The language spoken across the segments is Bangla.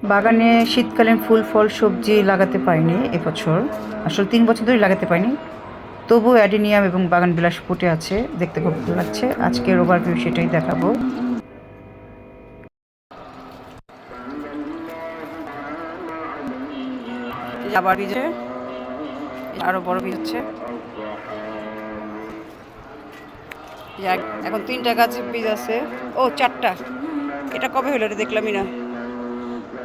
বাগানে শীতকালীন ফুল ফল সবজি লাগাতে পারিনি এবছর, আসলে 3 বছর ধরেই লাগাতে পারিনি। তবু অ্যাডিনিয়াম এবং বাগান বিলাস ফুটে আছে, দেখতে খুব ভালো লাগছে। আজকের ওভারভিউ সেটাই দেখাবো। আবার বীজে আরো বড় বীজ হচ্ছে। এখন 3টা গাছে বীজ আছে, ও 4টা। এটা কবে হলো এটা দেখলামই না।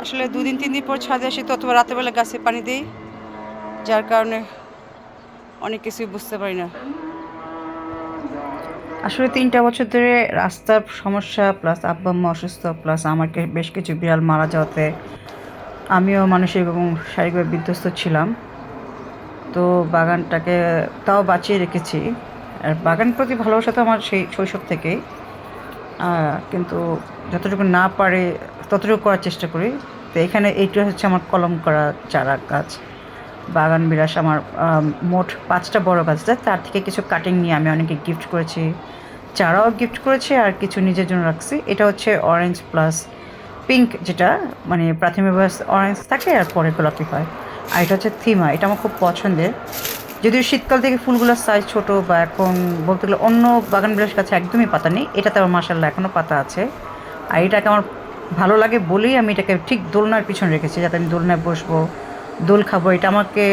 আসলে 2-3 দিন পর ছাদে আসি তো, অথবা রাতেবেলা গাছে পানি দিই, যার কারণে অনেক কিছুই বুঝতে পারি না। আসলে 3টা বছর ধরে রাস্তার সমস্যা, প্লাস আব্বা আম্মা অসুস্থ, প্লাস আমাকে বেশ কিছু বিড়াল মারা যাওয়াতে আমিও মানসিক এবং শারীরিকভাবে বিধ্বস্ত ছিলাম। তো বাগানটাকে তাও বাঁচিয়ে রেখেছি। আর বাগান প্রতি ভালোবাসা তো আমার সেই শৈশব থেকেই, কিন্তু যতটুকু না পারে ততটুকু করার চেষ্টা করি। তো এখানে এইটা হচ্ছে আমার কলম করা চারা গাছ। বাগান বিলাস আমার মোট 5টা বড় গাছ আছে, তার থেকে কিছু কাটিং নিয়ে আমি অনেকে গিফট করেছি, চারাও গিফট করেছি, আর কিছু নিজের জন্য রাখছি। এটা হচ্ছে অরেঞ্জ প্লাস পিঙ্ক, যেটা মানে প্রাথমিক অরেঞ্জ থাকে আর পরে গোলাপি হয়। আর এটা হচ্ছে থিমা, এটা আমার খুব পছন্দের। যদিও শীতকাল থেকে ফুলগুলোর সাইজ ছোট, বা এখন বলতে গেলে অন্য বাগান বিলাস গাছে একদমই পাতা নেই, এটাতে আমার মাসাল্লাহ এখনও পাতা আছে। আর এটাকে আমার ভালো লাগে বলেই আমি এটাকে ঠিক দোলনার পিছনে রেখেছি, যাতে আমি দোলনায় বসবো, দোল খাবো। এটা আমাকে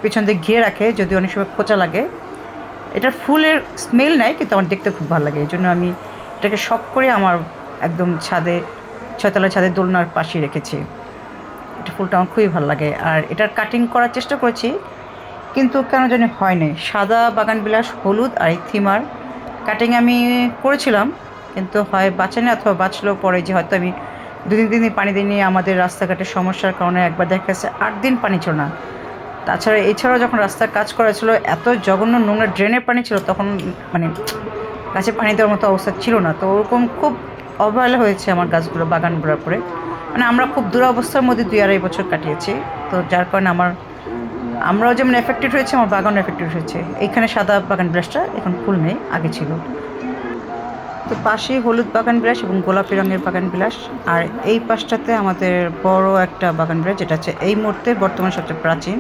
পিছন দিয়ে ঘিরে রাখে, যদি অনেক সময় খোঁচা লাগে। এটার ফুলের স্মেল নেয়, কিন্তু আমার দেখতে খুব ভালো লাগে, এই জন্য আমি এটাকে শখ করে আমার একদম ছাদে, 6তলার ছাদে দোলনার পাশে রেখেছি। এটা ফুলটা আমার খুবই ভালো লাগে। আর এটার কাটিং করার চেষ্টা করেছি, কিন্তু কেন জানি হয়নি। সাদা বাগান বিলাস, হলুদ আর এই থিমার কাটিং আমি করেছিলাম, কিন্তু হয় বাঁচে না, অথবা বাঁচলেও পরে যে হয়তো আমি 2-3 দিন পানি দিইনি। আমাদের রাস্তাঘাটের সমস্যার কারণে একবার দেখা গেছে 8 দিন পানি ছিল না। তাছাড়া এছাড়াও যখন রাস্তার কাজ করা ছিল, এত জঘন্য নোংরা ড্রেনের পানি ছিল, তখন মানে গাছে পানি দেওয়ার মতো অবস্থা ছিল না। তো ওরকম খুব অবহেলা হয়েছে আমার গাছগুলো, বাগানগুলোর পরে। মানে আমরা খুব দুরবস্থার মধ্যে 2-2.5 বছর কাটিয়েছি। তো যার কারণে আমরাও যেমন এফেক্টেড হয়েছে, আমার বাগানও এফেক্টেড হয়েছে। এইখানে সাদা বাগান বিলাসটা এখন ফুল নেই, আগে ছিল। তো পাশেই হলুদ বাগান বিলাস এবং গোলাপি রঙের বাগান বিলাস। আর এই পাশটাতে আমাদের বড় একটা বাগান বিলাস, যেটা হচ্ছে এই মুহূর্তে বর্তমানে সবচেয়ে প্রাচীন।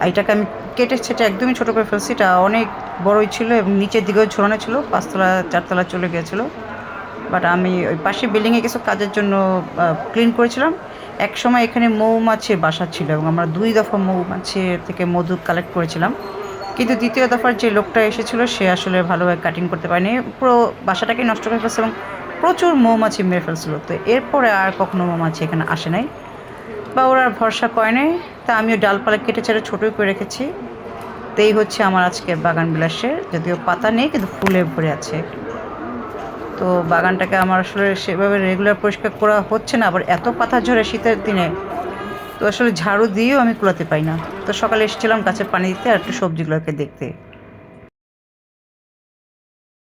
এটাকে আমি কেটে ছেটে একদমই ছোটো করে ফেলছি। এটা অনেক বড়ই ছিল এবং নিচের দিকেও ঝোলানো ছিল, 5তলা 4তলা চলে গিয়েছিলো। বাট আমি ওই পাশে বিল্ডিংয়ে কিছু কাজের জন্য ক্লিন করেছিলাম। এক সময় এখানে মৌমাছির বাসা ছিল এবং আমরা 2 দফা মৌমাছির থেকে মধু কালেক্ট করেছিলাম। কিন্তু দ্বিতীয় দফার যে লোকটা এসেছিলো, সে আসলে ভালোভাবে কাটিং করতে পারেনি, পুরো বাসাটাকে নষ্ট করে ফেলছে এবং প্রচুর মৌমাছি মেরে ফেলছিল। তো এরপরে আর কখনো মৌমাছি এখানে আসে নাই, বা ওরা আর ভরসা করে নাই। তা আমিও ডালপালা কেটে ছেড়ে ছোটোই করে রেখেছি। তো এই হচ্ছে আমার আজকে বাগান বিলাসের, যদিও পাতা নেই কিন্তু ফুলে ভরে আছে। তো বাগানটাকে আমার আসলে সেভাবে রেগুলার পরিষ্কার করা হচ্ছে না, আবার এত পাতা ঝরে শীতের দিনে, তো আসলে ঝাড়ু দিয়েও আমি কুলাতে পাই না। তো সকালে এসেছিলাম গাছে পানি দিতে আর একটু সবজিগুলোকে দেখতে।